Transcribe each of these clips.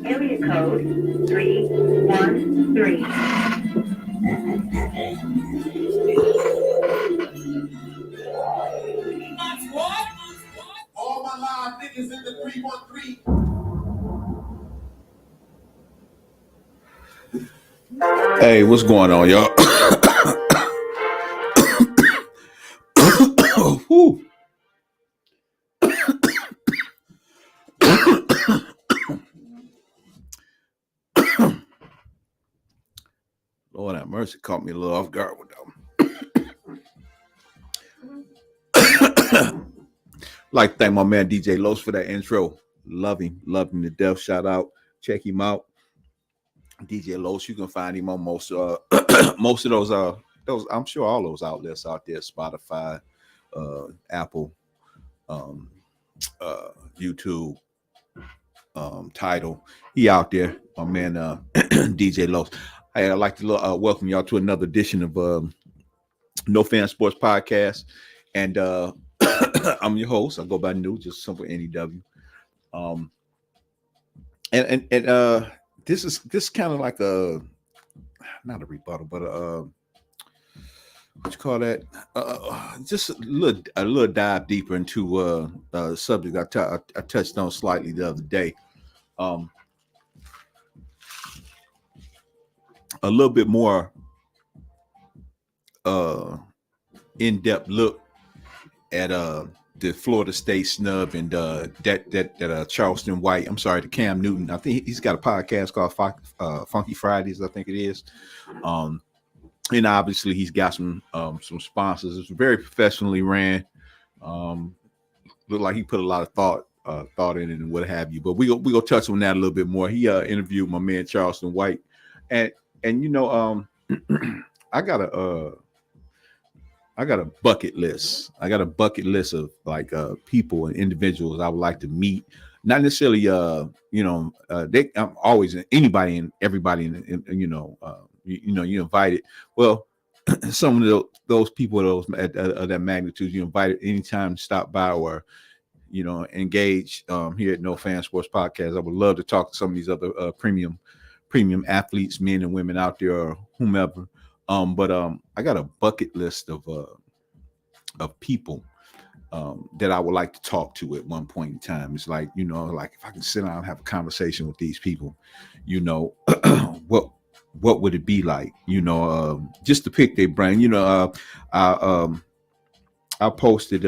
Area code 313. What? All my live niggas in the 313. Hey, what's going on, y'all? Whew. Lord have mercy, caught me a little off guard with them. Like to thank my man DJ Los for that intro. Love him to death. Shout out, check him out. DJ Los, you can find him on most most of those I'm sure all those outlets out there, Spotify, Apple, YouTube, Tidal. He out there, my man DJ Los. I'd like to welcome y'all to another edition of No Fan Sports Podcast. And I'm your host. I go by New, just simple NEW. And this is kind of like not a rebuttal, but what you call that? Just a little dive deeper into a subject I touched on slightly the other day. A little bit more in-depth look at the Florida State snub and that Charleston White. I'm sorry, to Cam Newton. I think he's got a podcast called Funky Fridays, I think it is. And obviously he's got some sponsors. It's very professionally ran. Look like he put a lot of thought in it and what have you. But we go touch on that a little bit more. He interviewed my man Charleston White, and you know I got a bucket list. I got a bucket list of like people and individuals I would like to meet. Not necessarily I'm always anybody and everybody you invited. Well, some of those people at that magnitude you invited anytime to stop by or engage here at No Fan Sports Podcast. I would love to talk to some of these other premium athletes, men and women out there or whomever. But I got a bucket list of people that I would like to talk to at one point in time. It's like, like if I can sit down and have a conversation with these people, what would it be like? Just to pick their brain. I posted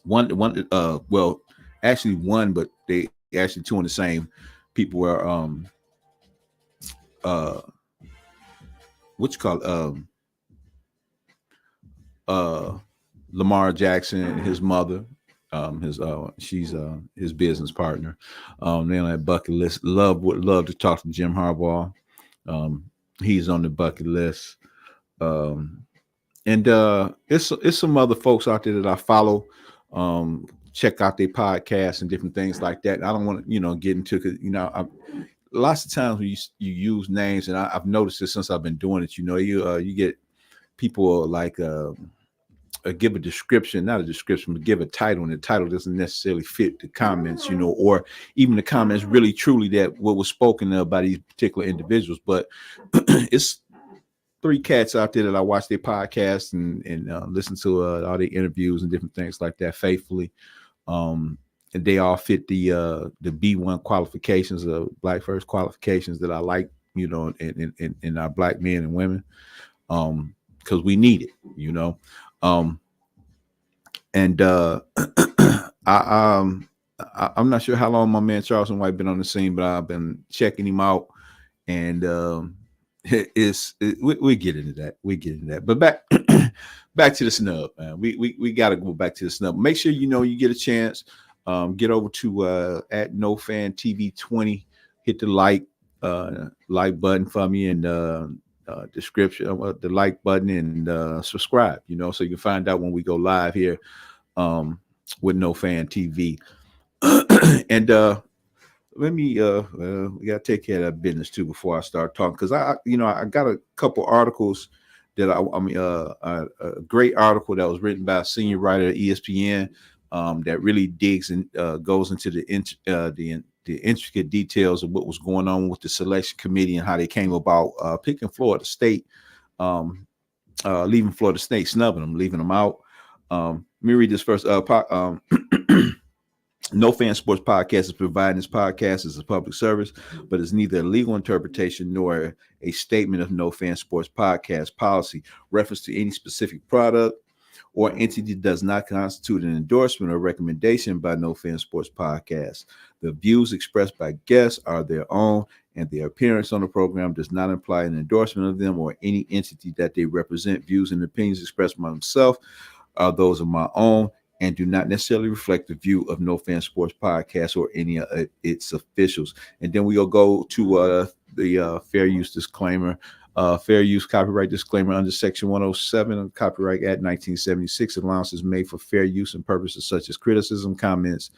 one, but they actually two on the same. People were Lamar Jackson and his mother, she's his business partner. They on that bucket list. Would love to talk to Jim Harbaugh. He's on the bucket list. And it's some other folks out there that I follow. Check out their podcasts and different things like that. I don't want to get into because lots of times when you use names, and I've noticed this since I've been doing it. You get people like give a description, not a description, but give a title, and the title doesn't necessarily fit the comments, or even the comments really truly that what was spoken by these particular individuals. But it's three cats out there that I watch their podcasts and listen to all their interviews and different things like that faithfully. And they all fit the B1 qualifications, of Black First qualifications that I like, in our Black men and women, because we need it, and I'm not sure how long my man Charleston White been on the scene, but I've been checking him out, and we get into that. But back to the snub, man. We got to go back to the snub. Make sure you get a chance. Get over to at NoFanTV20. Hit the like button for me, and description, the like button, and subscribe. So you can find out when we go live here with No Fan TV. And let me we gotta take care of that business too before I start talking, because I got a couple articles that a great article that was written by a senior writer at ESPN that really digs and goes into the the intricate details of what was going on with the selection committee and how they came about picking Florida State, leaving Florida State, snubbing them, leaving them out. Let me read this first. No Fan Sports Podcast is providing this podcast as a public service, but it's neither a legal interpretation nor a statement of No Fan Sports Podcast policy. Reference to any specific product or entity does not constitute an endorsement or recommendation by No Fan Sports Podcast. The views expressed by guests are their own, and their appearance on the program does not imply an endorsement of them or any entity that they represent. Views and opinions expressed by myself are those of my own and do not necessarily reflect the view of No Fan Sports Podcast or any of its officials. And then we'll go to the fair use disclaimer. Fair use copyright disclaimer under Section 107 of Copyright Act 1976. Allowances made for fair use and purposes such as criticism, comments,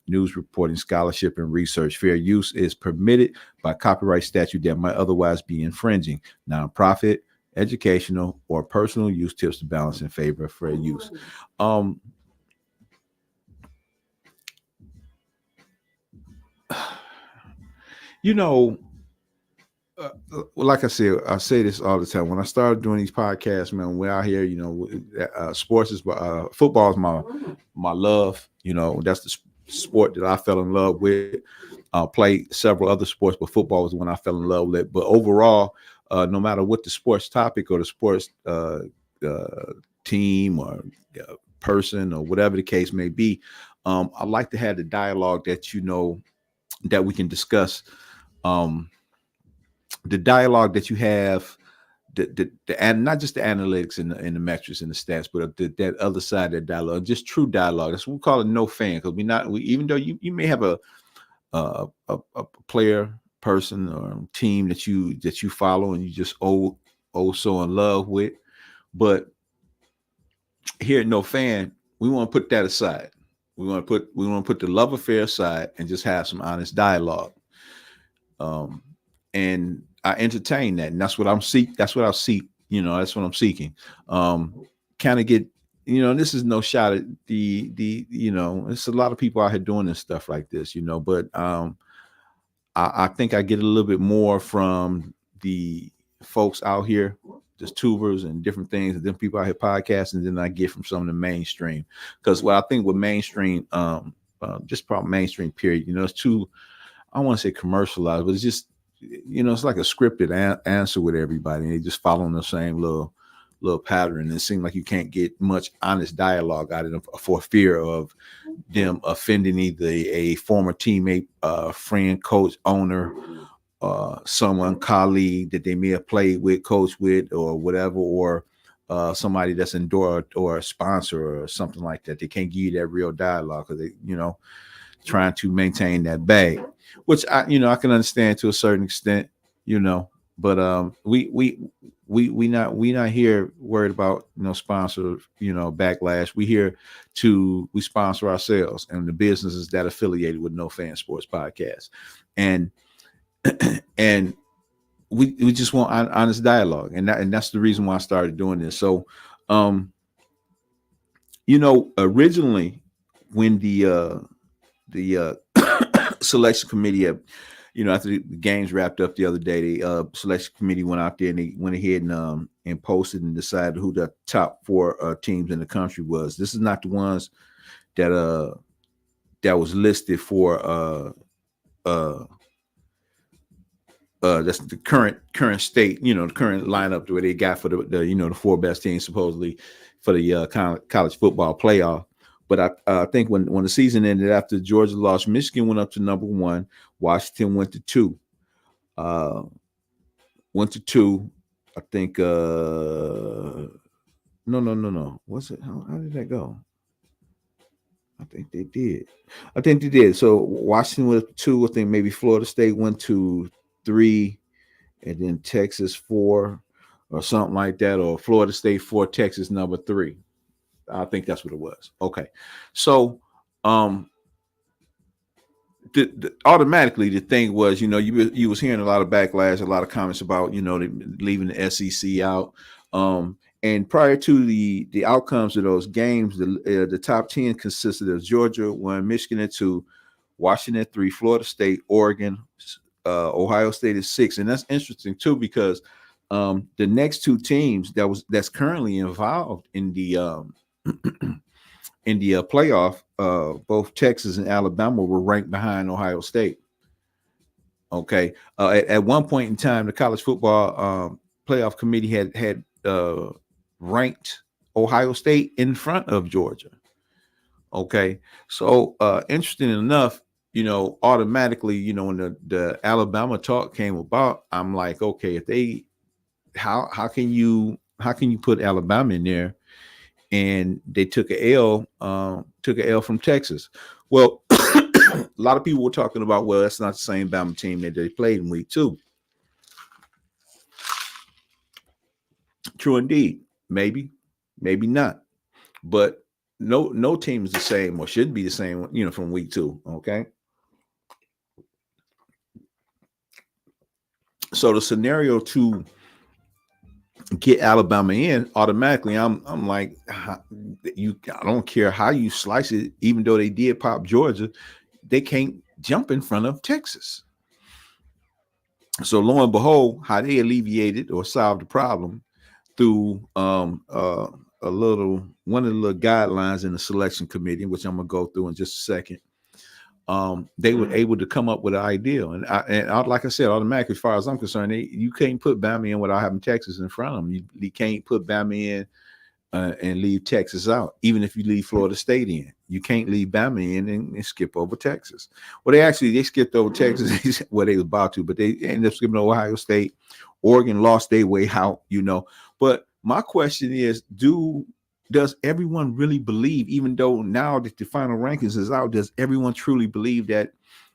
news reporting, scholarship, and research. Fair use is permitted by copyright statute that might otherwise be infringing. Nonprofit, educational, or personal use tips to balance in favor of fair use. Like I said, I say this all the time. When I started doing these podcasts, man, we're out here, sports is football is my love. That's the sport that I fell in love with. Played several other sports, but football was the one I fell in love with. But overall, no matter what the sports topic or the sports team or person or whatever the case may be, I like to have the dialogue that that we can discuss. The dialogue that you have, and not just the analytics and the metrics and the stats, but that other side of that dialogue, just true dialogue. That's what we call it. No fan, because even though you may have a player, person, or team that you follow and you just so in love with, but here at No Fan, we want to put that aside. We want to put the love affair aside and just have some honest dialogue. And I entertain that, and that's what I'm seek. That's what I seek. That's what I'm seeking. Kind of get. This is no shot at the. It's a lot of people out here doing this stuff like this. But I think I get a little bit more from the folks out here, just tubers and different things, and then people out here podcasting than I get from some of the mainstream. Because I think with mainstream, just probably mainstream period. It's too. I don't want to say commercialized, but it's just. It's like a scripted answer with everybody. And they just following the same little pattern. And it seems like you can't get much honest dialogue out of them for fear of them offending either a former teammate, friend, coach, owner, someone, colleague that they may have played with, coached with, or whatever, or somebody that's endorsed or a sponsor or something like that. They can't give you that real dialogue because they, trying to maintain that bag, which I can understand to a certain extent, but we not here worried about sponsor backlash. We sponsor ourselves and the businesses that affiliated with No Fan Sports Podcast, and we just want honest dialogue, and that's the reason why I started doing this. So originally when the selection committee, after the games wrapped up the other day, the selection committee went out there and they went ahead and posted and decided who the top 4 teams in the country was. This is not the ones that was listed for that's the current state, the current lineup where they got for the 4 best teams supposedly for the college football playoff. But I think when the season ended, after Georgia lost, Michigan went up to number 1. Washington went to 2. I think. No. What's it? How did that go? I think they did. So Washington went up to 2. I think maybe Florida State went to 3, and then Texas 4, or something like that, or Florida State 4, Texas number 3. I think that's what it was. Okay, so automatically the thing was, you was hearing a lot of backlash, a lot of comments about leaving the SEC out. And prior to the outcomes of those games, the top 10 consisted of Georgia 1, Michigan at 2, Washington at 3, Florida State, Oregon, Ohio State is 6, and that's interesting too because the next two teams that's currently involved in the playoff, both Texas and Alabama were ranked behind Ohio State. Okay, at one point in time, the college football playoff committee had ranked Ohio State in front of Georgia. Okay, so interesting enough, automatically, when the Alabama talk came about, I'm like, okay, if they, how can you put Alabama in there? And they took a L from Texas. Well, a lot of people were talking about, well, that's not the same Bama team that they played in week 2. True indeed. Maybe not. But no team is the same or should be the same, from week 2. Okay. So the scenario to get Alabama in automatically, I'm like, I don't care how you slice it, even though they did pop Georgia, they can't jump in front of Texas. So lo and behold, how they alleviated or solved the problem through one of the little guidelines in the selection committee, which I'm gonna go through in just a second. They were able to come up with an idea, and like I said, automatically, as far as I'm concerned, you can't put Bama in without having Texas in front of them. You can't put Bama in and leave Texas out. Even if you leave Florida State in, you can't leave Bama in and skip over Texas. Well, they skipped over Texas where they was about to, but they ended up skipping over Ohio State. Oregon lost their way out, But my question is, does everyone really believe, even though now that the final rankings is out, does everyone truly believe that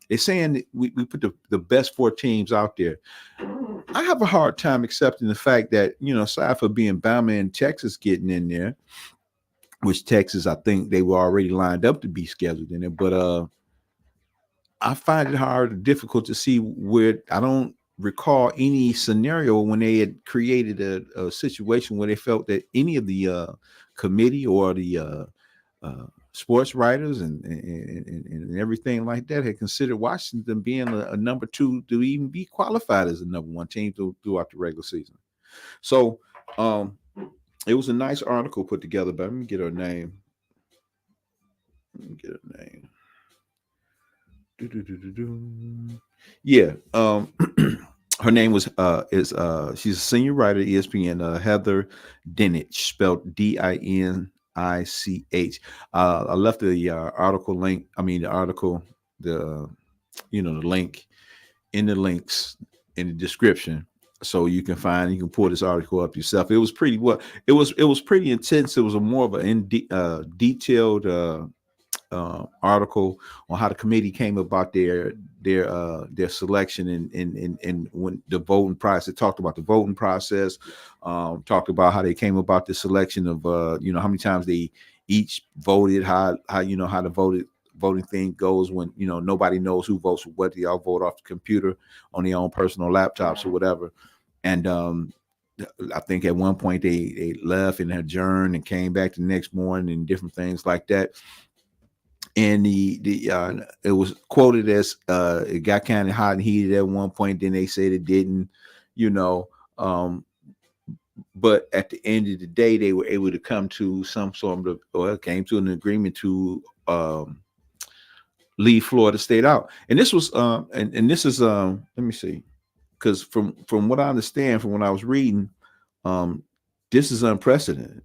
they're saying that we put the best 4 teams out there? I have a hard time accepting the fact that, aside for being Bama and Texas getting in there, which Texas, I think they were already lined up to be scheduled in there, but I find it hard or difficult to see where I don't recall any scenario when they had created a situation where they felt that any of the committee or the sports writers and everything like that had considered Washington being a number 2 to even be qualified as a number 1 team throughout the regular season. So it was a nice article put together, but let me get her name. Yeah. Her name was she's a senior writer at ESPN, Heather Dinich, spelled Dinich. I left the article link. I mean the article, the link in the links in the description, so you can pull this article up yourself. It was pretty it was pretty intense. It was more of a detailed article on how the committee came about their selection and when the voting process. It talked about the voting process, talked about how they came about the selection of how many times they each voted, how the voting thing goes when nobody knows who votes for what. They all vote off the computer on their own personal laptops or whatever. And I think at one point they left and adjourned and came back the next morning and different things like that. And it was quoted as it got kind of hot and heated at one point. Then they said it didn't, but at the end of the day, they were able to come to some sort of, or came to an agreement to leave Florida State out. And this was, and this is, let me see, because from what I understand, from what I was reading, this is unprecedented.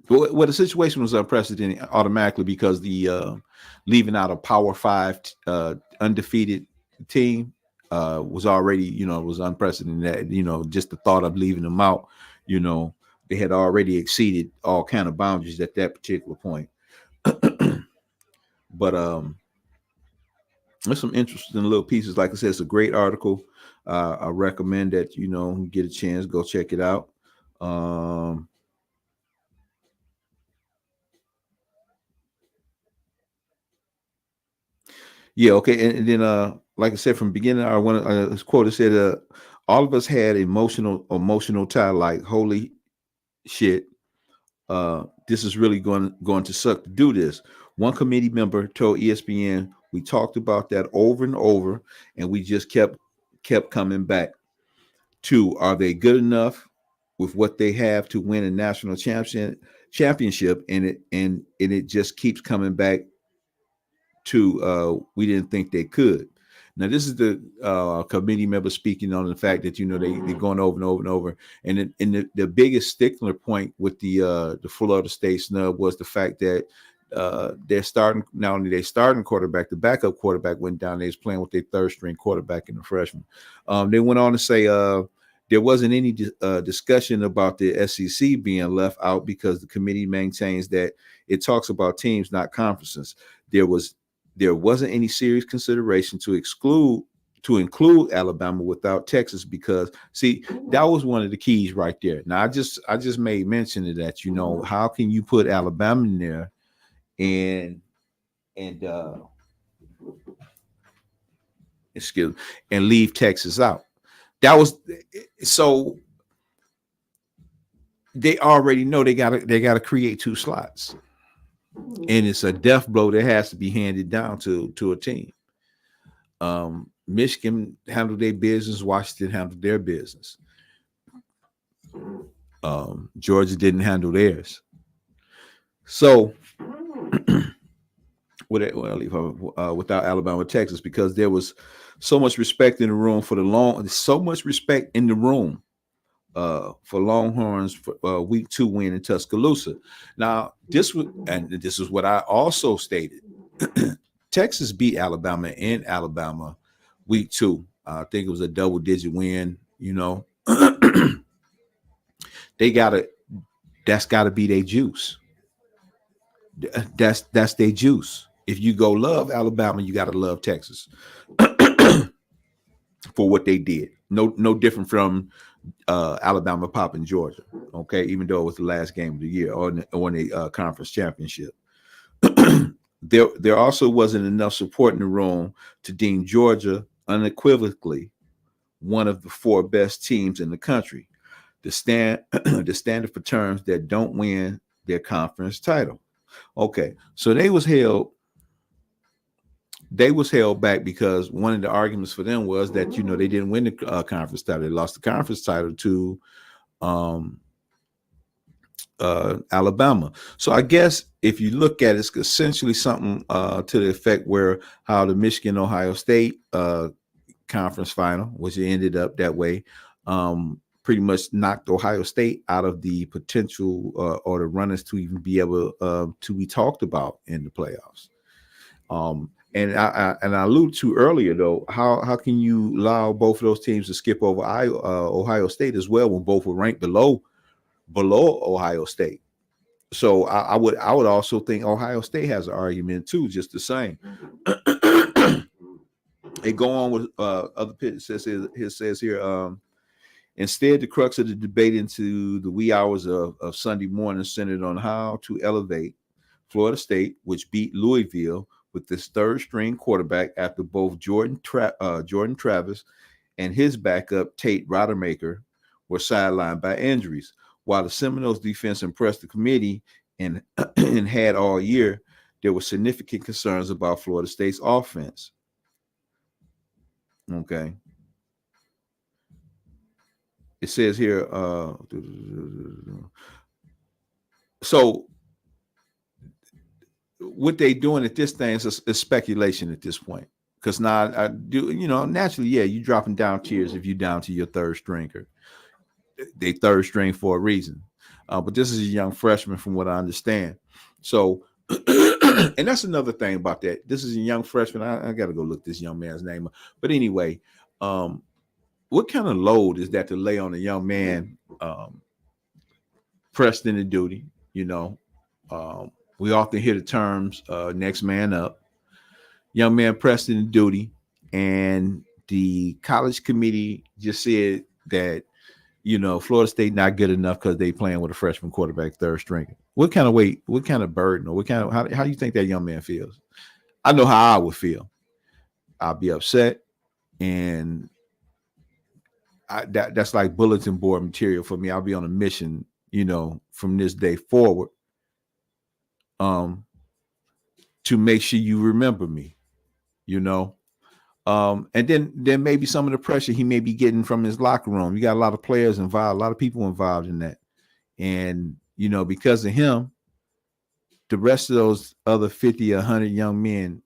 Well, the situation was unprecedented automatically because the leaving out a Power 5 undefeated team was already, was unprecedented. That, just the thought of leaving them out, they had already exceeded all kind of boundaries at that particular point. But there's some interesting little pieces. Like I said, it's a great article. I recommend that get a chance, go check it out. Yeah, okay. And then like I said from the beginning, I want to quote, it said all of us had emotional tie, like holy shit, this is really going to suck to do this. One committee member told ESPN, we talked about that over and over, and we just kept coming back to, are they good enough with what they have to win a national championship? And it just keeps coming back to, we didn't think they could. Now, this is the committee member speaking on the fact that, they're going over and over and over. And the biggest stickler point with the Florida State snub was the fact that they're starting, not only they starting quarterback, the backup quarterback went down. They was playing with their third string quarterback and the freshman. They went on to say there wasn't any discussion about the SEC being left out because the committee maintains that it talks about teams, not conferences. There wasn't any serious consideration to include Alabama without Texas, because see, that was one of the keys right there. Now I just made mention of that. How can you put Alabama in there and leave Texas out? That was so they already know they gotta create two slots. And it's a death blow that has to be handed down to a team. Michigan handled their business. Washington handled their business. Georgia didn't handle theirs. So, without Alabama, Texas, because there was so much respect in the room for Longhorns for week 2 win in Tuscaloosa. Now, this is what I also stated. Texas beat Alabama in Alabama week 2. I think it was a double-digit win. That's got to be their juice. That's their juice. If you go love Alabama, you got to love Texas for what they did. No different from Alabama popping Georgia, okay, even though it was the last game of the year or the conference championship. There also wasn't enough support in the room to deem Georgia unequivocally one of the 4 best teams in the country. The standard for terms that don't win their conference title. Okay, so they was held back because one of the arguments for them was that they didn't win the conference title. They lost the conference title to Alabama. So I guess if you look at it, it's essentially something to the effect where how the Michigan Ohio State conference final, which it ended up that way, pretty much knocked Ohio State out of the potential or the runners to even be able to be talked about in the playoffs. And I alluded to earlier, though, how can you allow both of those teams to skip over Ohio State as well when both were ranked below Ohio State? So I would also think Ohio State has an argument too, just the same. They go on with other pictures. It says here. Instead, the crux of the debate into the wee hours of Sunday morning centered on how to elevate Florida State, which beat Louisville with this third string quarterback after both Jordan Travis and his backup Tate Rodemaker were sidelined by injuries. While the Seminoles defense impressed the committee and had all year, there were significant concerns about Florida State's offense. Okay. It says here, so what they doing at this thing is speculation at this point. Because now I do, naturally, yeah, you dropping down tiers if you down to your third stringer. They third string for a reason. But this is a young freshman from what I understand. So, and that's another thing about that. This is a young freshman. I got to go look this young man's name up. But anyway, what kind of load is that to lay on a young man pressed into duty? We often hear the terms next man up. Young man pressed into duty, and the college committee just said that Florida State not good enough because they playing with a freshman quarterback, third string. What kind of weight, what kind of burden, or how do you think that young man feels? I know how I would feel. I'll be upset, and that's like bulletin board material for me. I'll be on a mission, from this day forward. to make sure you remember me, you know. And then maybe some of the pressure he may be getting from his locker room. You got a lot of players involved, a lot of people involved in that. And, you know, because of him, the rest of those other 50 or 100 young men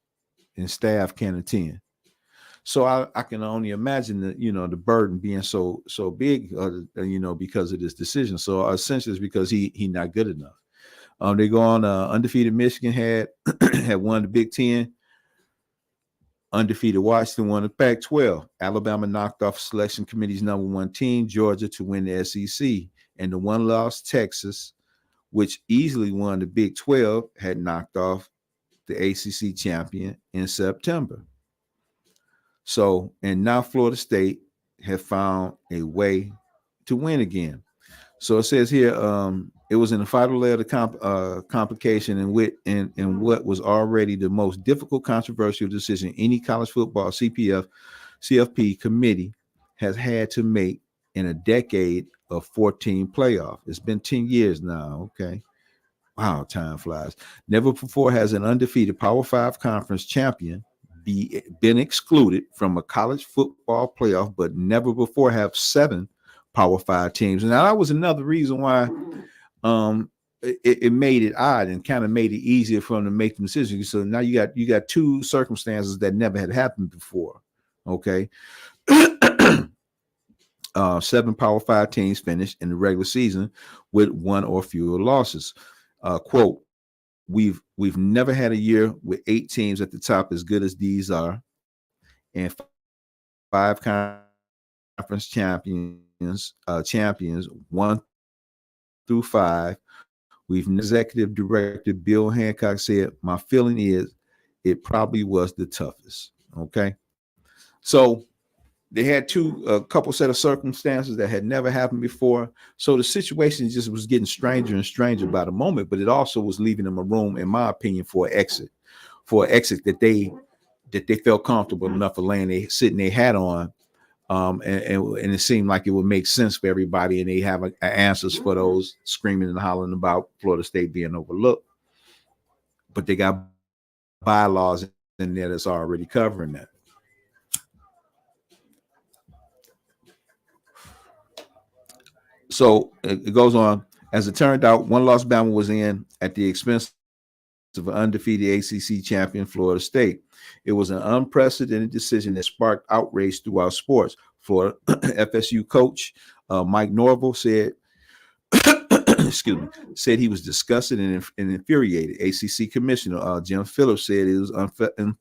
and staff can attend. So I can only imagine that, you know, the burden being so big, you know, because of this decision. So essentially it's because he not good enough. They go on, undefeated Michigan had had won the Big Ten. Undefeated Washington won the Pac-12. Alabama knocked off selection committee's #1 team, Georgia, to win the SEC. And the one loss, Texas, which easily won the Big 12, had knocked off the ACC champion in September. So, and now Florida State have found a way to win again. So it says here, it was in the final leg of the complication in what was already the most difficult, controversial decision any college football CFP committee has had to make in a decade of 14 playoff. It's been 10 years now. Okay. Wow, time flies. Never before has an undefeated Power 5 conference champion been excluded from a college football playoff, but never before have 7 Power 5 teams. And now that was another reason why it made it odd and kind of made it easier for them to make the decision. So now you got 2 circumstances that never had happened before. Okay. 7 Power 5 teams finished in the regular season with 1 or fewer losses. Quote, we've never had a year with 8 teams at the top as good as these are, and 5 conference champions 1 through 5. Executive Director Bill Hancock said, my feeling is it probably was the toughest. Okay. So they had a couple set of circumstances that had never happened before. So the situation just was getting stranger and stranger by the moment, but it also was leaving them a room, in my opinion, for an exit that they felt comfortable enough of sitting their hat on. And it seemed like it would make sense for everybody, and they have answers for those screaming and hollering about Florida State being overlooked. But they got bylaws in there that's already covering that. So it goes on. As it turned out, 1 loss Bama was in at the expense of an undefeated ACC champion Florida State. It was an unprecedented decision that sparked outrage throughout sports. Florida FSU coach Mike Norvell said, said he was disgusted and infuriated. ACC commissioner Jim Phillips said it was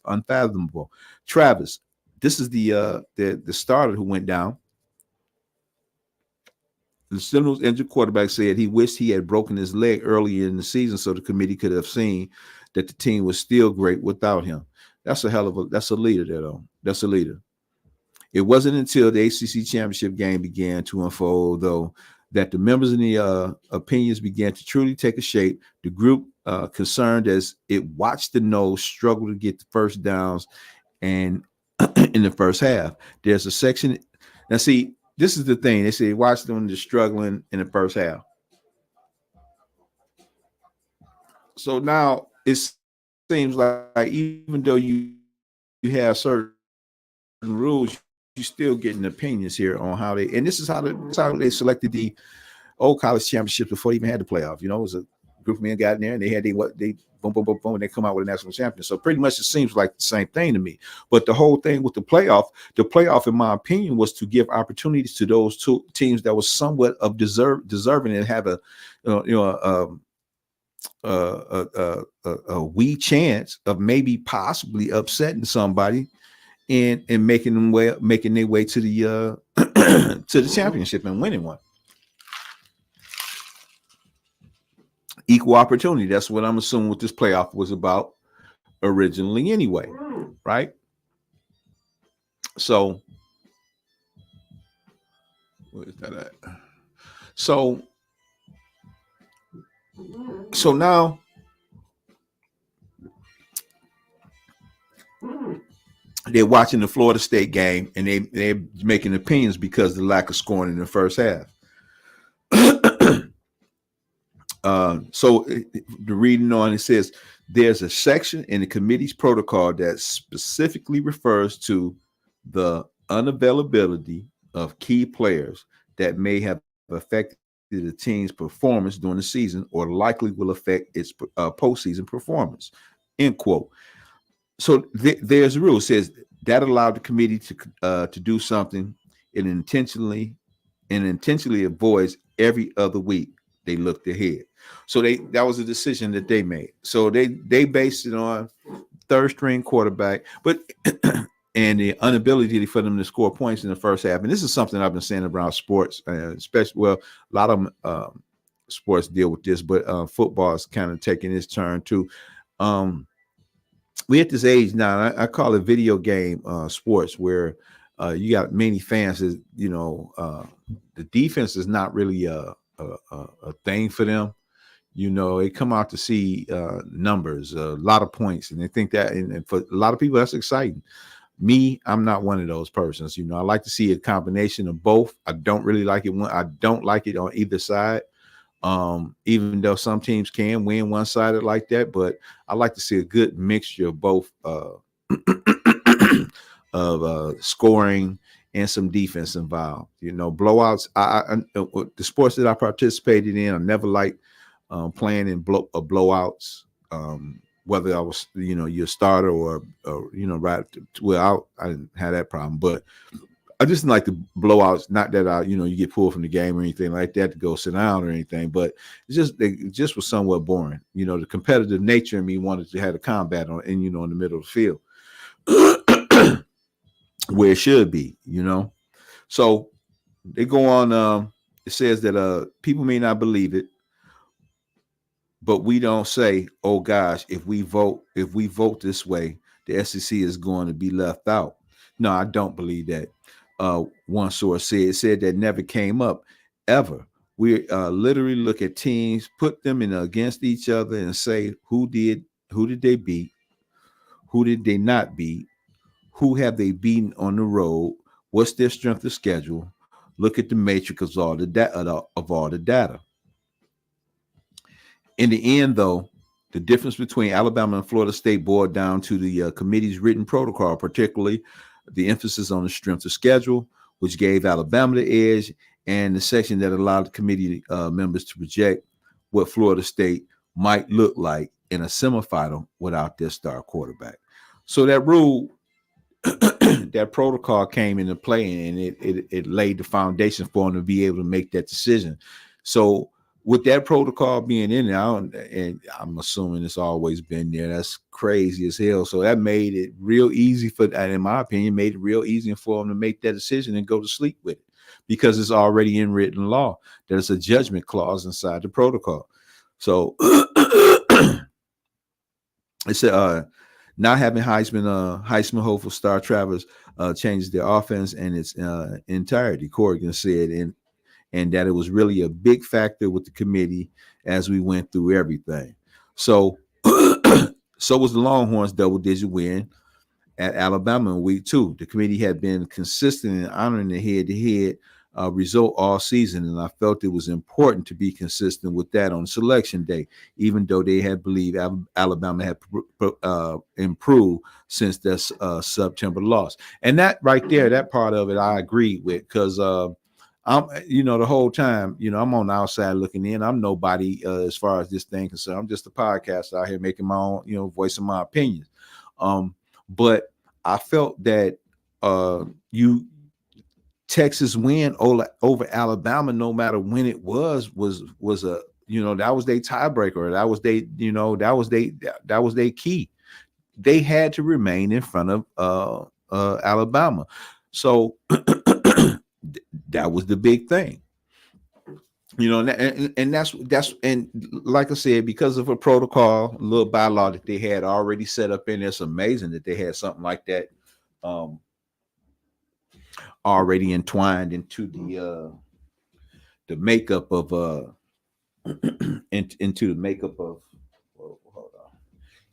unfathomable. Travis, this is the starter who went down. The Seminoles injured quarterback said he wished he had broken his leg earlier in the season so the committee could have seen that the team was still great without him. That's a leader there, though. That's a leader. It wasn't until the ACC championship game began to unfold, though, that the members in the opinions began to truly take a shape. The group concerned as it watched the Noles struggle to get the first downs and in the first half. There's a section. Now, see, this is the thing. They say watch them just struggling in the first half. So now it seems like even though you have certain rules, you're still getting opinions here on how they. And this is how they selected the old college championship before they even had the playoff. You know, it was a group of men got in there and they had they boom, boom, boom, boom, and they come out with a national champion. So pretty much it seems like the same thing to me. But the whole thing with the playoff, in my opinion, was to give opportunities to those 2 teams that was somewhat of deserving and have a wee chance of maybe possibly upsetting somebody and making their way to the to the championship and winning one. Equal opportunity. That's what I'm assuming what this playoff was about originally anyway, right? So where is that at? So now they're watching the Florida State game and they're making opinions because of the lack of scoring in the first half. So the reading on it says there's a section in the committee's protocol that specifically refers to the unavailability of key players that may have affected the team's performance during the season or likely will affect its postseason performance. End quote. So there's a rule. It says that allowed the committee to do something and intentionally avoids every other week they looked ahead. So that was a decision that they made. So they based it on third string quarterback, but and the inability for them to score points in the first half. And this is something I've been saying around sports, especially a lot of sports deal with this, but football is kind of taking its turn too. We at this age now, I call it video game sports, where you got many fans. The defense is not really a thing for them. They come out to see numbers, a lot of points, and they think that, and for a lot of people, that's exciting. Me, I'm not one of those persons. I like to see a combination of both. I don't really like it. I don't like it on either side. Even though some teams can win one-sided like that, but I like to see a good mixture of both of scoring and some defense involved. Blowouts. The sports that I participated in, I never liked playing in blowouts. Whether I was, your starter or right. Well, I didn't have that problem, but I just like the blowouts. Not that you get pulled from the game or anything like that to go sit down or anything, but it just was somewhat boring. The competitive nature in me wanted to have a combat on, and in the middle of the field, where it should be. So they go on. It says that people may not believe it, but we don't say, "Oh gosh, if we vote this way, the SEC is going to be left out." No, I don't believe that. One source said that never came up ever. We literally look at teams, put them in against each other, and say who did they beat, who did they not beat, who have they beaten on the road, what's their strength of schedule. Look at the matrix of all the data. In the end, though, the difference between Alabama and Florida State boiled down to the committee's written protocol, particularly the emphasis on the strength of schedule, which gave Alabama the edge, and the section that allowed the committee members to project what Florida State might look like in a semifinal without their star quarterback. So that rule, that protocol came into play, and it laid the foundation for them to be able to make that decision. So with that protocol being in there, and I'm assuming it's always been there, that's crazy as hell. So that made it real easy in my opinion, made it real easy for them to make that decision and go to sleep with it, because it's already in written law. There's a judgment clause inside the protocol. So it said, not having Heisman hopeful star travelers changes their offense and its entirety, Corrigan said, and that it was really a big factor with the committee as we went through everything. So so was the Longhorns' double-digit win at Alabama in week 2. The committee had been consistent in honoring the head-to-head result all season, and I felt it was important to be consistent with that on selection day, even though they had believed Alabama had improved since that September loss. And that right there, that part of it, I agree with, because I'm, the whole time, I'm on the outside looking in. I'm nobody as far as this thing concerned. I'm just a podcaster out here making my own, voicing my opinions. But I felt that Texas win over Alabama, no matter when it was a, that was their tiebreaker. That was their key. They had to remain in front of Alabama. So that was the big thing, and that's like I said, because of a protocol, a little bylaw that they had already set up in there. It's amazing that they had something like that already entwined into the makeup of into the makeup of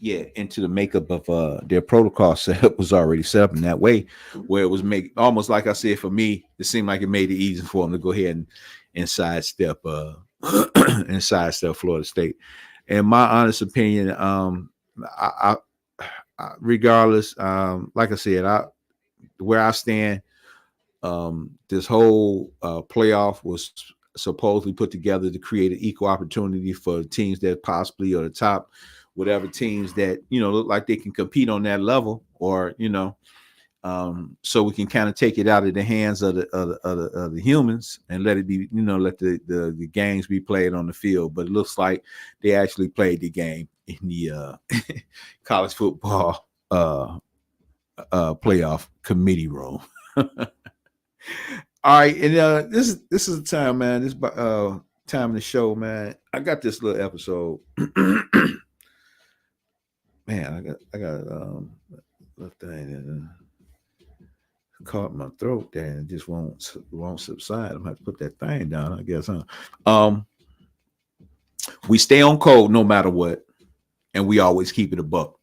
into the makeup of their protocol setup was already set up in that way, where it was almost like I said, for me, it seemed like it made it easy for them to go ahead and sidestep and sidestep Florida State. In my honest opinion, I regardless, like I said, where I stand, this whole playoff was supposedly put together to create an equal opportunity for teams that possibly are the top, whatever teams that look like they can compete on that level, or so we can kind of take it out of the hands of the humans and let it be, let the games be played on the field. But it looks like they actually played the game in the college football playoff committee room. All right, and this is the time, man. This time of the show, man. I got this little episode. Man, I got little thing caught my throat there and it just won't subside. I'm gonna have to put that thing down, I guess, huh? We stay on code no matter what, and we always keep it a buck.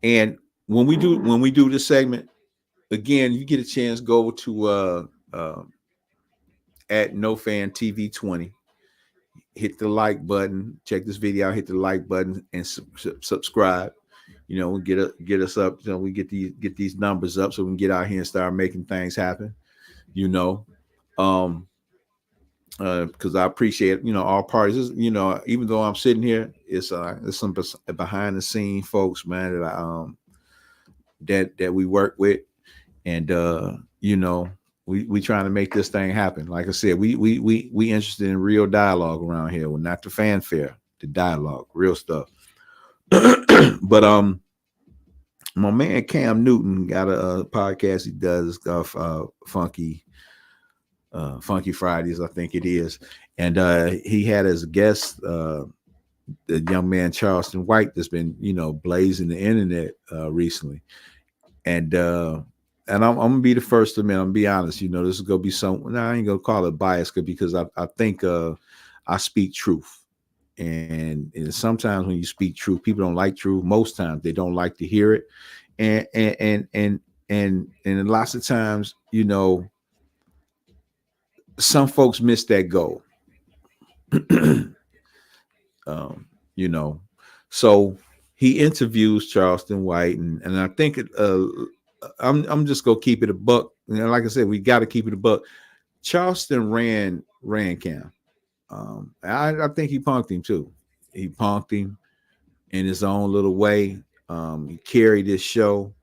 And when we do this segment, again, you get a chance, go to at NoFanTV20, hit the like button, check this video out, hit the like button, and subscribe. Get us up. We get these numbers up so we can get out here and start making things happen. Because I appreciate all parties. Even though I'm sitting here, it's some behind the scene folks, man, that we work with, and we trying to make this thing happen. Like I said, we interested in real dialogue around here. Well, not the fanfare, the dialogue, real stuff. But my man Cam Newton got a podcast he does, Funky Fridays, I think it is, and he had as a guest the young man Charleston White that's been blazing the internet recently, and I'm gonna be the first to admit, I'm gonna be honest, this is gonna be I ain't gonna call it bias, because I think I speak truth. And sometimes when you speak truth, people don't like truth. Most times they don't like to hear it, and lots of times, some folks miss that goal. So he interviews Charleston White, and I think I'm just gonna keep it a buck. Like I said, we got to keep it a buck. Charleston ran Cam. I think he punked him too. He punked him in his own little way. He carried his show,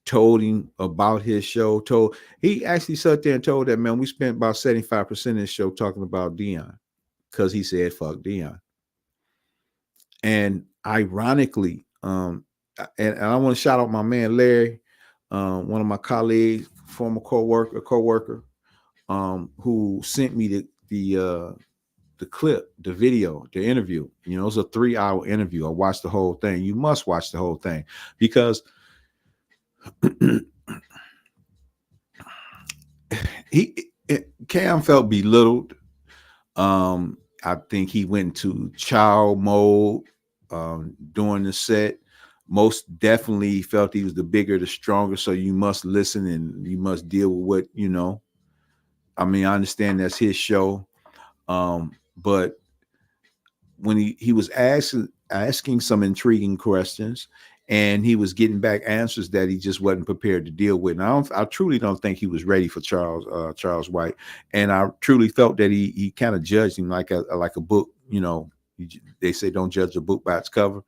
told him about his show. He actually sat there and told that man, we spent about 75% of the show talking about Deion, because he said fuck Deion. And ironically, and I want to shout out my man Larry, one of my colleagues, former co-worker, who sent me the clip, the video, the interview. It was a 3-hour interview. I watched the whole thing. You must watch the whole thing, because Cam felt belittled. I think he went into child mode during the set. Most definitely felt he was the bigger, the stronger. So you must listen and you must deal with what. I mean, I understand that's his show. But when he was asking some intriguing questions, and he was getting back answers that he just wasn't prepared to deal with. And I truly don't think he was ready for Charles White. And I truly felt that he kind of judged him like a book. They say don't judge a book by its cover.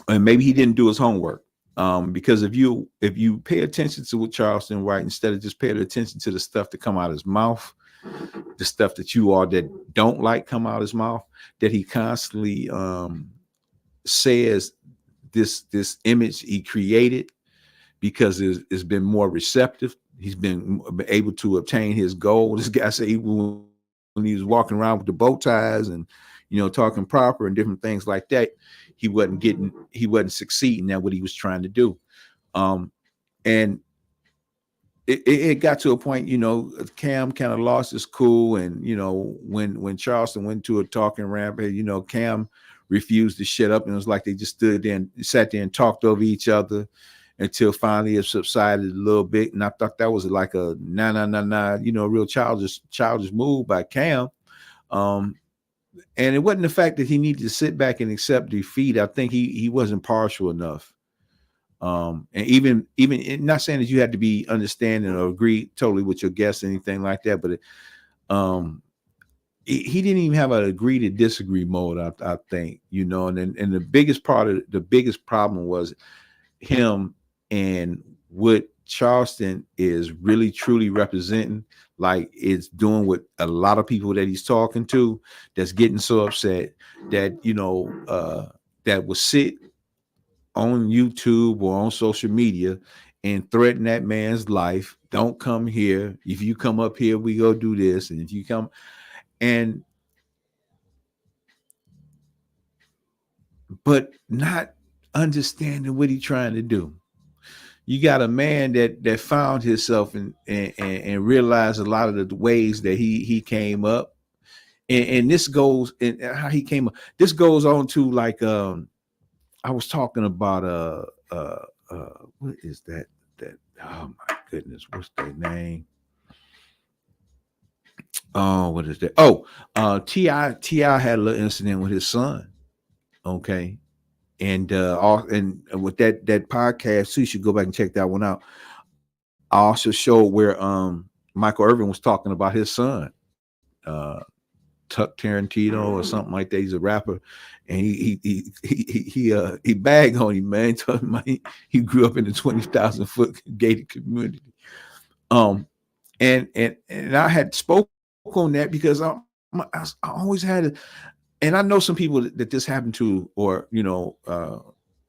And maybe he didn't do his homework. Because if you pay attention to what Charleston White, instead of just paying attention to the stuff that come out of his mouth, the stuff that you all that don't like come out of his mouth, that he constantly says this image he created because it's been more receptive. He's been able to obtain his goal. This guy said when he was walking around with the bow ties and talking proper and different things like that, he wasn't succeeding at what he was trying to do. And it got to a point, Cam kind of lost his cool. And, when Charleston went to a talking rampage, Cam refused to shut up. And it was like they just stood there and sat there and talked over each other until finally it subsided a little bit. And I thought that was like a real childish move by Cam. Um, and it wasn't the fact that he needed to sit back and accept defeat. I think he wasn't partial enough. And even not saying that you had to be understanding or agree totally with your guests or anything like that, but he didn't even have an agree to disagree mode. I think, and the biggest problem was him and what Charleston is really truly representing. Like, it's doing what a lot of people that he's talking to that's getting so upset that that will sit on YouTube or on social media and threaten that man's life. Don't come here. If you come up here, we go do this. And if you come, and but not understanding what he's trying to do. You got a man that found himself and realized a lot of the ways that he came up. And this goes, and how he came up. This goes on to, like, I was talking about what is that oh my goodness, what's their name? Oh, what is that? T.I. had a little incident with his son. Okay. And with that podcast too, you should go back and check that one out. I also showed where Michael Irvin was talking about his son, Tuck Tarantino or something like that. He's a rapper, and he bagged on him, man. Told him he grew up in a 20,000-foot gated community. And I had spoke on that because I always had it, and I know some people that this happened to, or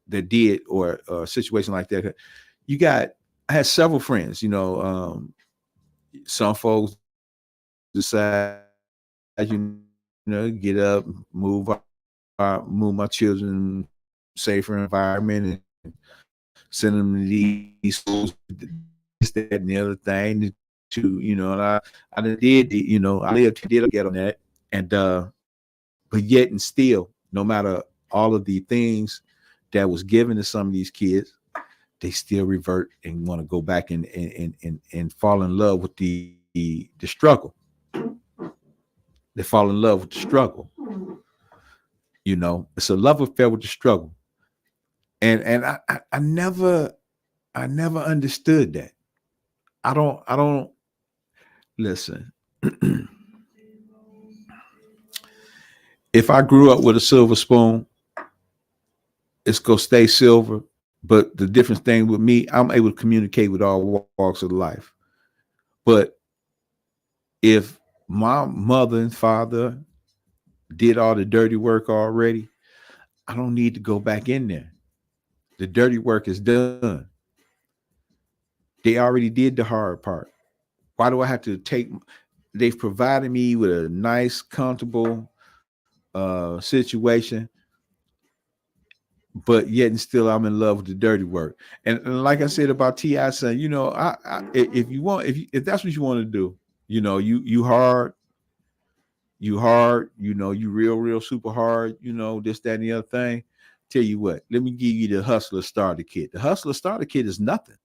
that did, or a situation like that. I had several friends, some folks decide, get up, move my children safer environment and send them to these schools, this, that, and the other thing. And I did, I lived to get on that, and but yet and still, no matter all of the things that was given to some of these kids, they still revert and want to go back and fall in love with the struggle. They fall in love with the struggle. It's a love affair with the struggle. And I never understood that. I don't listen. If I grew up with a silver spoon, it's gonna stay silver. But the difference thing with me, I'm able to communicate with all walks of life. But if my mother and father did all the dirty work already, I don't need to go back in there. The dirty work is done. They already did the hard part. Why do I have to take? They've provided me with a nice, comfortable situation, but yet and still I'm in love with the dirty work. And like I said about T.I. saying, if that's what you want to do, you hard, you real super hard, this, that, and the other thing. Tell you what, let me give you the hustler starter kit. The hustler starter kit is nothing.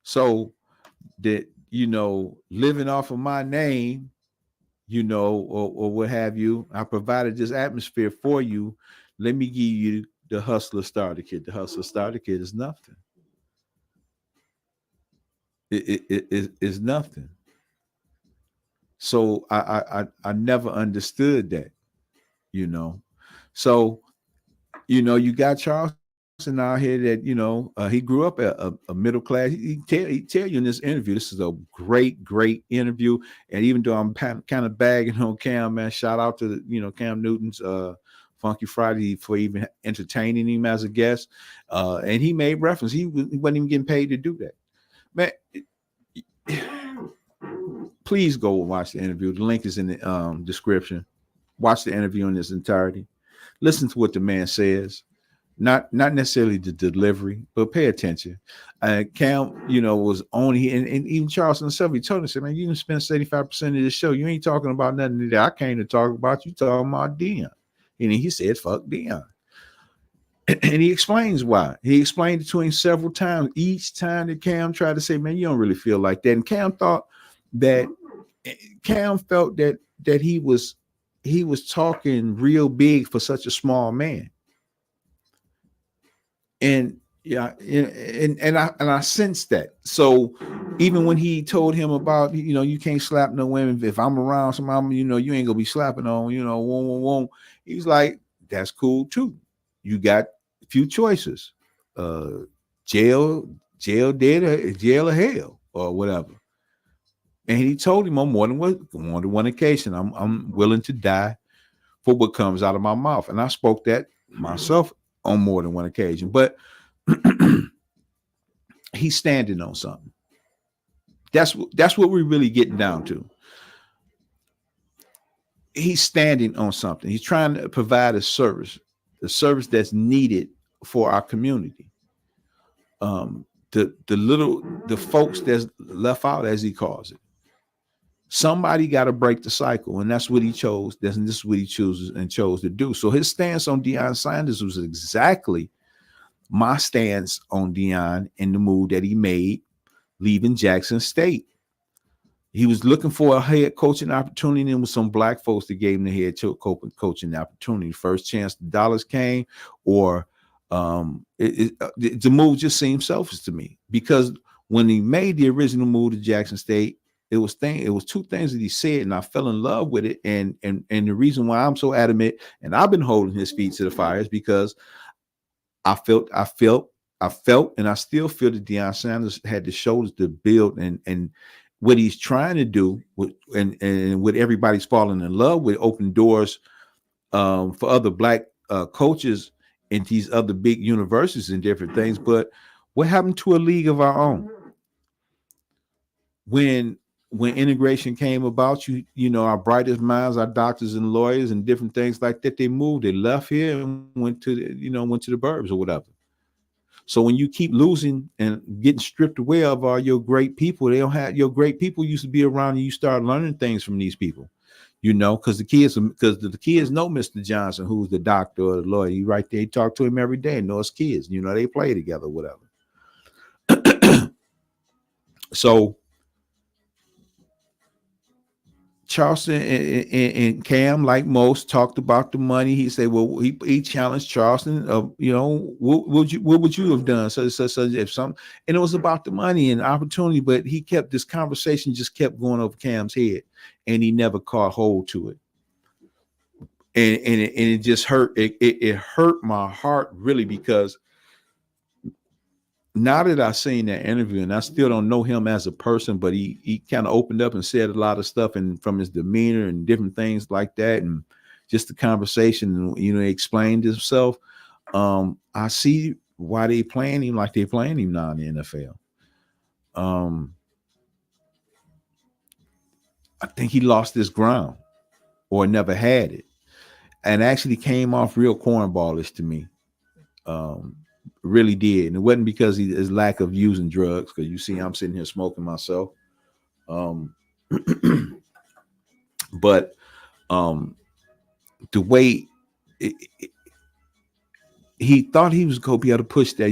So that, living off of my name, or what have you, I provided this atmosphere for you. Let me give you the hustler starter kit. The hustler starter kit is nothing. It is nothing. So I never understood that, So, you got Charleston out here that, he grew up a middle class. He tell you in this interview, this is a great interview. And even though I'm kind of bagging on Cam, man, shout out to Cam Newton's Funky Friday for even entertaining him as a guest. And he made reference. He wasn't even getting paid to do that. Man, please go watch the interview. The link is in the description. Watch the interview in its entirety. Listen to what the man says. Not necessarily the delivery, but pay attention. Cam, was on here, and even Charleston himself, he told us, man, you can spend 75% of this show. You ain't talking about nothing that I came to talk about. You talking about Deion. And he said, fuck Deion. And he explains why. He explained it to him several times. Each time that Cam tried to say, man, you don't really feel like that. And Cam thought that Cam felt that he was talking real big for such a small man. And yeah, and I sensed that. So even when he told him about, you can't slap no women. If I'm around somebody, you ain't gonna be slapping on, won't. He's like, that's cool too. You got a few choices. Uh jail, jail or hell or whatever. And he told him on more than one occasion, I'm willing to die for what comes out of my mouth. And I spoke that myself on more than one occasion. But he's standing on something. That's what we're really getting down to. He's standing on something. He's trying to provide a service that's needed for our community. The folks that's left out, as he calls it. Somebody got to break the cycle, and that's what he chose. This is what he chose to do. So his stance on Deion Sanders was exactly my stance on Deion and the move that he made leaving Jackson State. He was looking for a head coaching opportunity, and with some black folks that gave him the head coaching opportunity. First chance the dollars came, or the move just seemed selfish to me, because when he made the original move to Jackson State, it was two things that he said, and I fell in love with it. And the reason why I'm so adamant, and I've been holding his feet to the fire, is because I felt, and I still feel that Deion Sanders had the shoulders to build, and what he's trying to do, and what everybody's falling in love with, open doors for other black coaches in these other big universities and different things. But what happened to a league of our own? When integration came about, our brightest minds, our doctors and lawyers and different things like that, they moved, they left here and went to the burbs or whatever. So when you keep losing and getting stripped away of all your great people, they don't have your great people used to be around, and you start learning things from these people, because the kids know Mr. Johnson, who's the doctor or the lawyer. He right there, he talk to him every day, and know his kids, they play together, whatever. So Charleston and Cam, like most, talked about the money. He said, "Well, he challenged Charleston. What would you have done? So if some, and it was about the money and opportunity." But this conversation just kept going over Cam's head, and he never caught hold to it. And it just hurt. It hurt my heart really, because now that I've seen that interview, and I still don't know him as a person, but he kind of opened up and said a lot of stuff, and from his demeanor and different things like that, and just the conversation, he explained himself. I see why they playing him like they playing him now in the NFL. I think he lost his ground, or never had it, and actually came off real cornballish to me. Really did. And it wasn't because his lack of using drugs, because you see I'm sitting here smoking myself. But the way he thought he was going to be able to push that,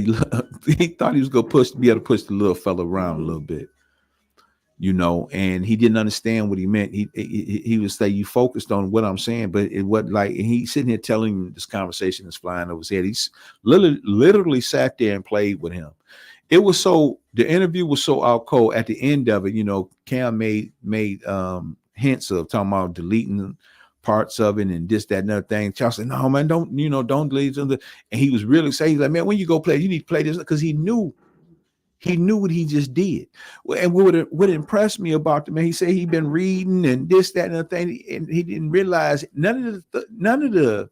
he thought he was going to be able to push the little fella around a little bit, and he didn't understand what he meant. He would say, "You focused on what I'm saying," but it wasn't like, and he's sitting here telling this conversation is flying over his head. He's literally sat there and played with him. The interview was so out cold. At the end of it, Cam made hints of talking about deleting parts of it and this, that, and other thing. Charles said, "No, man, don't delete something." And he was really saying, like, "Man, when you go play, you need to play this," because he knew what he just did. And what impressed me about the man, he said he'd been reading and this, that, and the thing, and he didn't realize none of the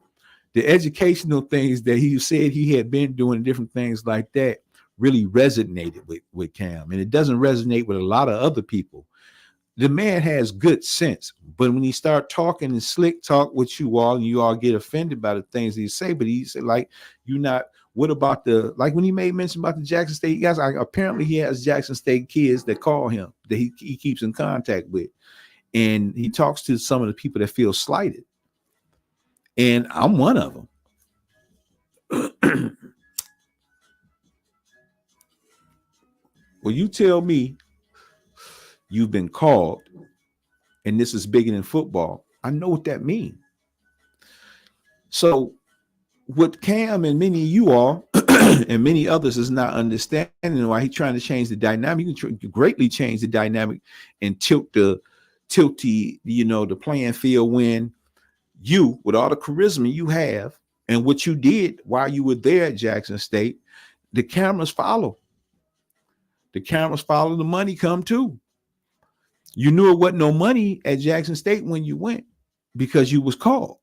educational things that he said he had been doing, different things like that, really resonated with Cam. And it doesn't resonate with a lot of other people. The man has good sense, but when he start talking and slick talk with you all, and you all get offended by the things he say, but he said, like, you're not. What about when he made mention about the Jackson State guys? Apparently he has Jackson State kids that call him, that he keeps in contact with, and he talks to some of the people that feel slighted, and I'm one of them. Well, you tell me you've been called and this is bigger than football. I know what that means. So what Cam and many of you all and many others is not understanding why he's trying to change the dynamic. You can greatly change the dynamic and tilt the the playing field when you, with all the charisma you have and what you did while you were there at Jackson State, the cameras follow. The cameras follow, the money come too. You knew it wasn't no money at Jackson State when you went because you was called.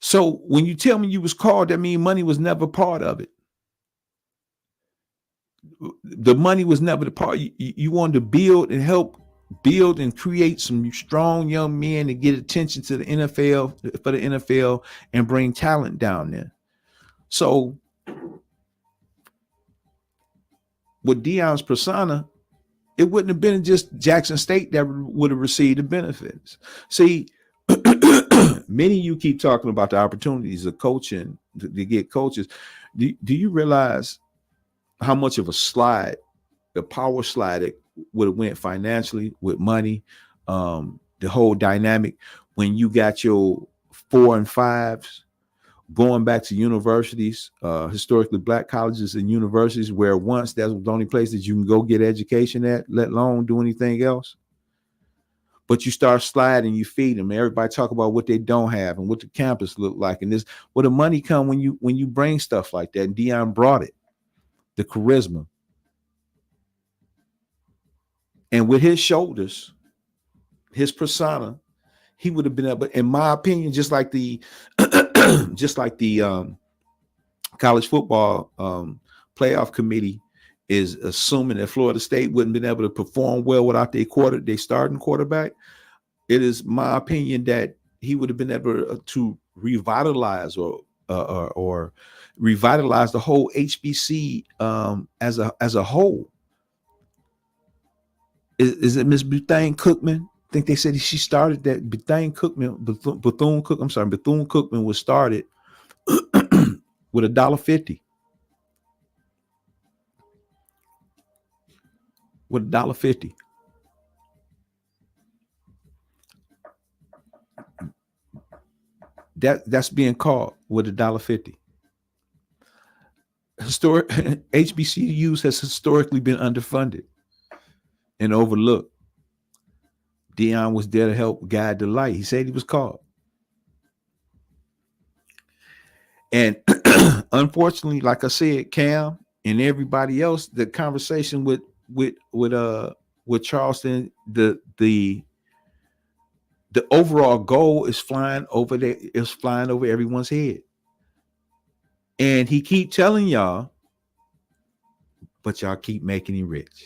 So when you tell me you was called, that means money was never part of it. The money was never the part. You wanted to build and help build and create some strong young men to get attention to the NFL, for the NFL, and bring talent down there. So with Deion's persona, it wouldn't have been just Jackson State that would have received the benefits. See, many of you keep talking about the opportunities of coaching to get coaches. Do you realize how much of a slide, the power slide that would have went financially with money, the whole dynamic when you got your 4 and 5s going back to universities, historically black colleges and universities, where once that was the only place that you can go get education at, let alone do anything else. But you start sliding, you feed them. Everybody talk about what they don't have and what the campus look like, and this where the money come when you bring stuff like that. And Deion brought it, the charisma, and with his shoulders, his persona, he would have been able, in my opinion, just like the college football playoff committee is assuming that Florida State wouldn't been able to perform well without their starting quarterback. It is my opinion that he would have been able to revitalize or revitalize the whole HBC as a whole. Is it Miss Bethune-Cookman? I think they said she started that. Bethune-Cookman was started with $1.50. With $1.50. That's being called with $1.50. Historic HBCUs has historically been underfunded and overlooked. Deion was there to help guide the light. He said he was called. And unfortunately, like I said, Cam and everybody else, the conversation with Charleston, the overall goal is flying over everyone's head. And he keep telling y'all, but y'all keep making him rich.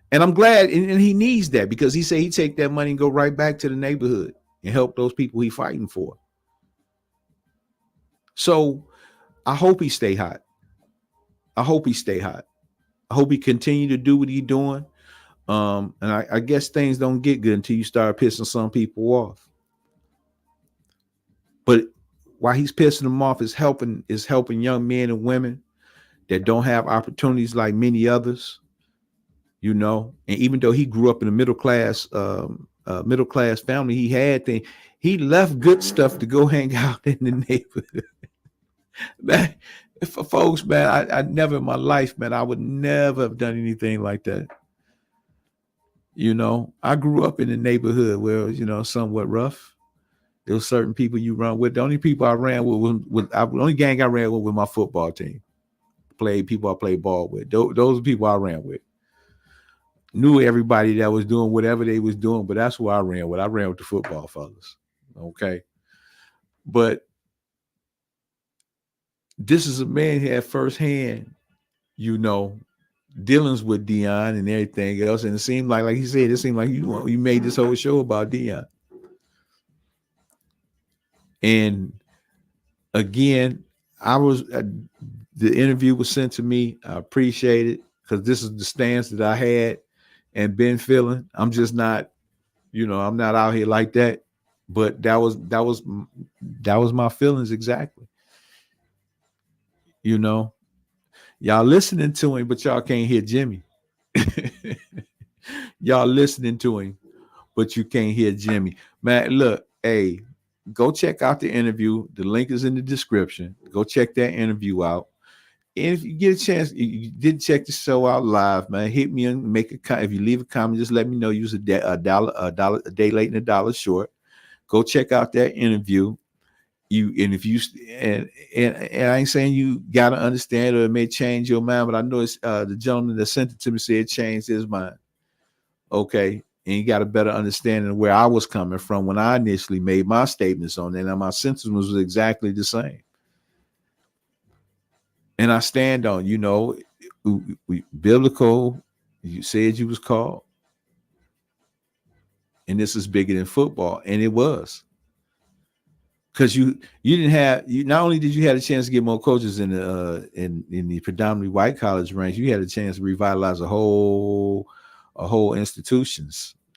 And I'm glad, and he needs that, because he said he take that money and go right back to the neighborhood and help those people he fighting for. So I hope he stay hot. I hope he continue to do what he's doing. And I guess things don't get good until you start pissing some people off. But while he's pissing them off, is helping young men and women that don't have opportunities like many others. And even though he grew up in a middle class family, he left good stuff to go hang out in the neighborhood. Man, for folks, man, I never in my life, man, I would never have done anything like that. I grew up in a neighborhood where it was, somewhat rough. There were certain people you run with. The only people I ran with the only gang I ran with was my football team. People I played ball with. Those are people I ran with. Knew everybody that was doing whatever they was doing, but that's who I ran with. I ran with the football fellas. Okay. But this is a man who had firsthand, dealings with Deion and everything else. And it seemed like he said, you made this whole show about Deion. And again, the interview was sent to me. I appreciate it, because this is the stance that I had and been feeling. I'm just not, I'm not out here like that. But that was my feelings exactly. Y'all listening to him, but y'all can't hear Jimmy. Y'all listening to him, but you can't hear Jimmy. Man, look, hey, go check out the interview. The link is in the description. Go check that interview out. And if you get a chance, you didn't check the show out live, man. Hit me and make a comment. If you leave a comment, just let me know. Use a day late and a dollar short. Go check out that interview. If you and I ain't saying you gotta understand or it may change your mind, but I know it's the gentleman that sent it to me said it changed his mind. Okay. And you got a better understanding of where I was coming from when I initially made my statements on it. And my sentiments was exactly the same. And I stand on, biblical, you said you was called. And this is bigger than football. And it was. Because you didn't have, not only did you have a chance to get more coaches in the predominantly white college range, you had a chance to revitalize a whole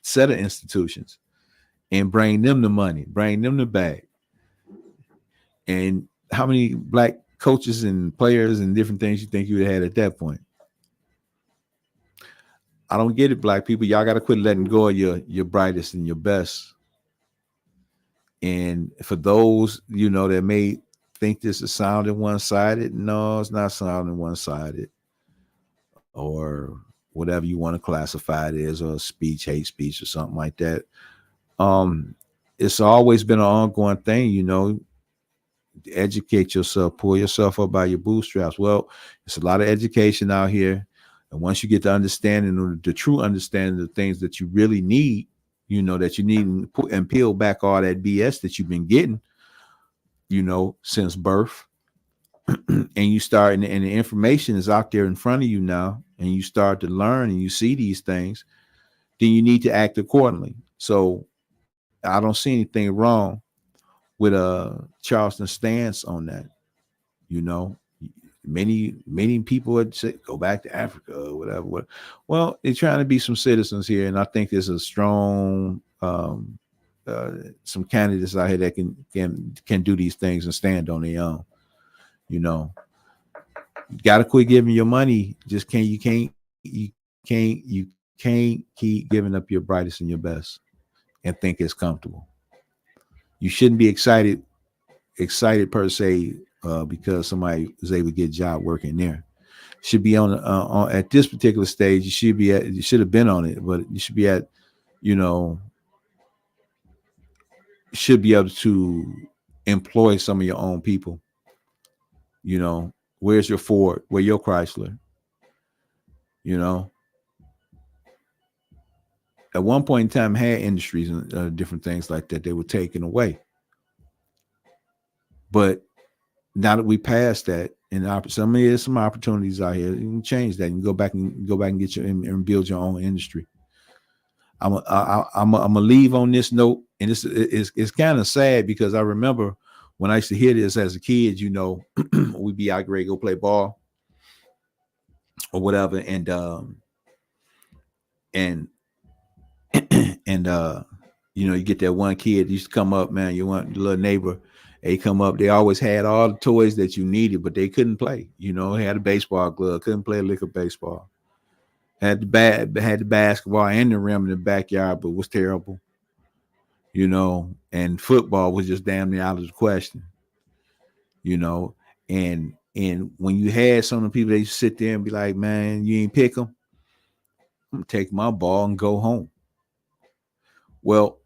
set of institutions and bring them the money, bring them the bag. And how many black coaches and players and different things you think you would have had at that point? I don't get it, black people. Y'all got to quit letting go of your brightest and your best. And for those, that may think this is sounding one-sided, no, it's not sounding one-sided. Or whatever you want to classify it as, or hate speech or something like that. It's always been an ongoing thing, educate yourself, pull yourself up by your bootstraps. Well, it's a lot of education out here. And once you get the understanding, the true understanding of the things that you really need, that you need and peel back all that BS that you've been getting, since birth. And you start, and the information is out there in front of you now, and you start to learn and you see these things, then you need to act accordingly. So I don't see anything wrong with Charleston's stance on that. Many people would say go back to Africa or whatever. Well, they're trying to be some citizens here, and I think there's a strong some candidates out here that can do these things and stand on their own. You got to quit giving your money. You can't keep giving up your brightest and your best and think it's comfortable. You shouldn't be excited per se because somebody was able to get a job working there. Should be on at this particular stage. You should have been on it, but you should be at, should be able to employ some of your own people. Where's your Ford? Where your Chrysler? At one point in time, had industries and different things like that. They were taken away. But now that we passed that, and there's some opportunities out here, you can change that. You can go back and get your and build your own industry. I'm gonna leave on this note, and it's kind of sad because I remember when I used to hear this as a kid. We'd be out ready to go play ball or whatever, and you get that one kid that used to come up, man. You want your little neighbor. They come up. They always had all the toys that you needed, but they couldn't play. Had a baseball glove, couldn't play a lick of baseball. Had the basketball and the rim in the backyard, but was terrible. And football was just damn near out of the question. And when you had some of the people, they sit there and be like, "Man, you ain't pick them. I'm gonna take my ball and go home." Well,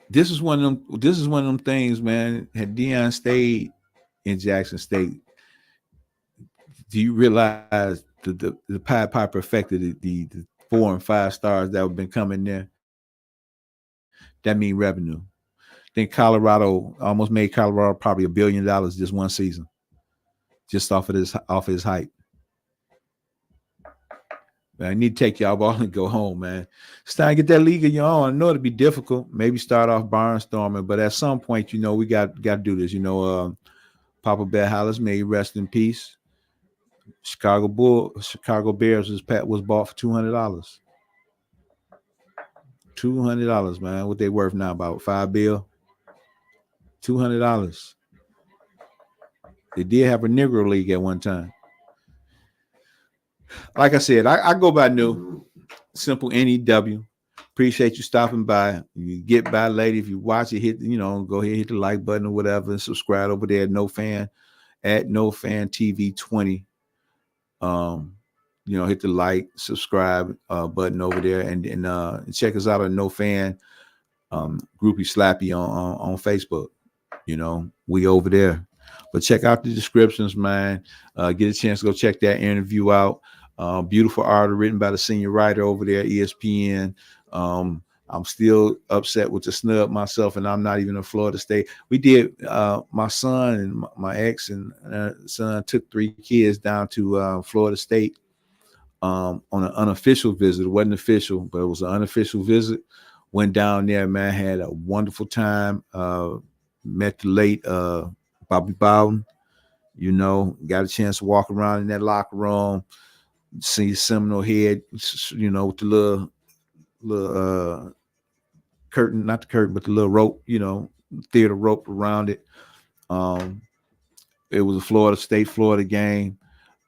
this is one of them things, man. Had Deion stayed in Jackson State, do you realize the Pied Piper effect of the 4 and 5 stars that have been coming there? That mean revenue. I think Colorado almost made Colorado probably $1 billion just one season, just off of his hype. Man, I need to take y'all ball and go home, man. It's time to get that league of your own. I know it'll be difficult. Maybe start off barnstorming, but at some point, we got to do this. Papa Bear Hollis, may he rest in peace. Chicago Bears was bought for $200. $200, man. What they worth now? About $5 billion. $200. They did have a Negro League at one time. Like I said, I go by New, simple NEW. Appreciate you stopping by. You get by, lady. If you watch it, go ahead, hit the like button or whatever, and subscribe over there at No Fan TV 20. Hit the like, subscribe button over there, and check us out on No Fan Groupie Slappy on Facebook. We over there. But check out the descriptions, man. Get a chance to go check that interview out. Beautiful article written by the senior writer over there at ESPN. I'm still upset with the snub myself, and I'm not even in Florida State. We did. My son and my ex and son took 3 kids down to Florida State on an unofficial visit. It wasn't official, but it was an unofficial visit. Went down there, man. Had a wonderful time. Met the late Bobby Bowden. Got a chance to walk around in that locker room, see Seminole Head, with the little curtain, not the curtain, but the little rope, theater rope around it. It was a Florida game.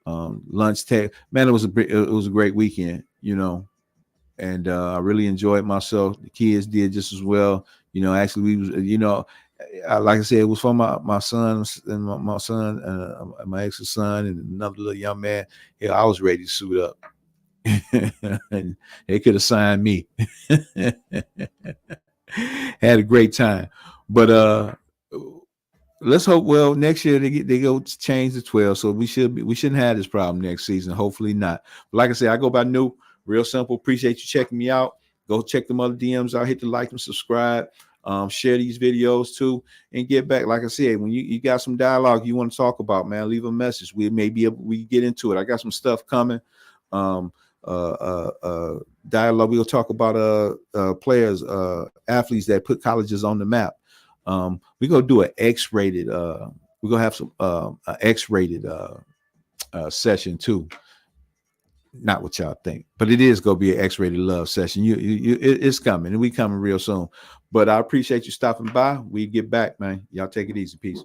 Lunch tech, man. It was a great weekend, and I really enjoyed myself. The kids did just as well. Actually, we was, like I said, it was for my son and my son, my ex's son, and another little young man. Yeah, I was ready to suit up. And they could have signed me. Had a great time, but let's hope. Well, next year they go change to 12, so we shouldn't have this problem next season. Hopefully not. But like I said, I go by New. Real simple. Appreciate you checking me out. Go check them other DMs out. Hit the like and subscribe. Share these videos too, and get back. Like I said, when you got some dialogue you want to talk about, man, leave a message. We may be able we get into it. I got some stuff coming. Dialogue. We'll talk about players, athletes that put colleges on the map. We're gonna do an X-rated. We're gonna have some X-rated session too. Not what y'all think, but it is gonna be an X-rated love session. It's coming, and we coming real soon. But I appreciate you stopping by. We get back, man. Y'all take it easy. Peace.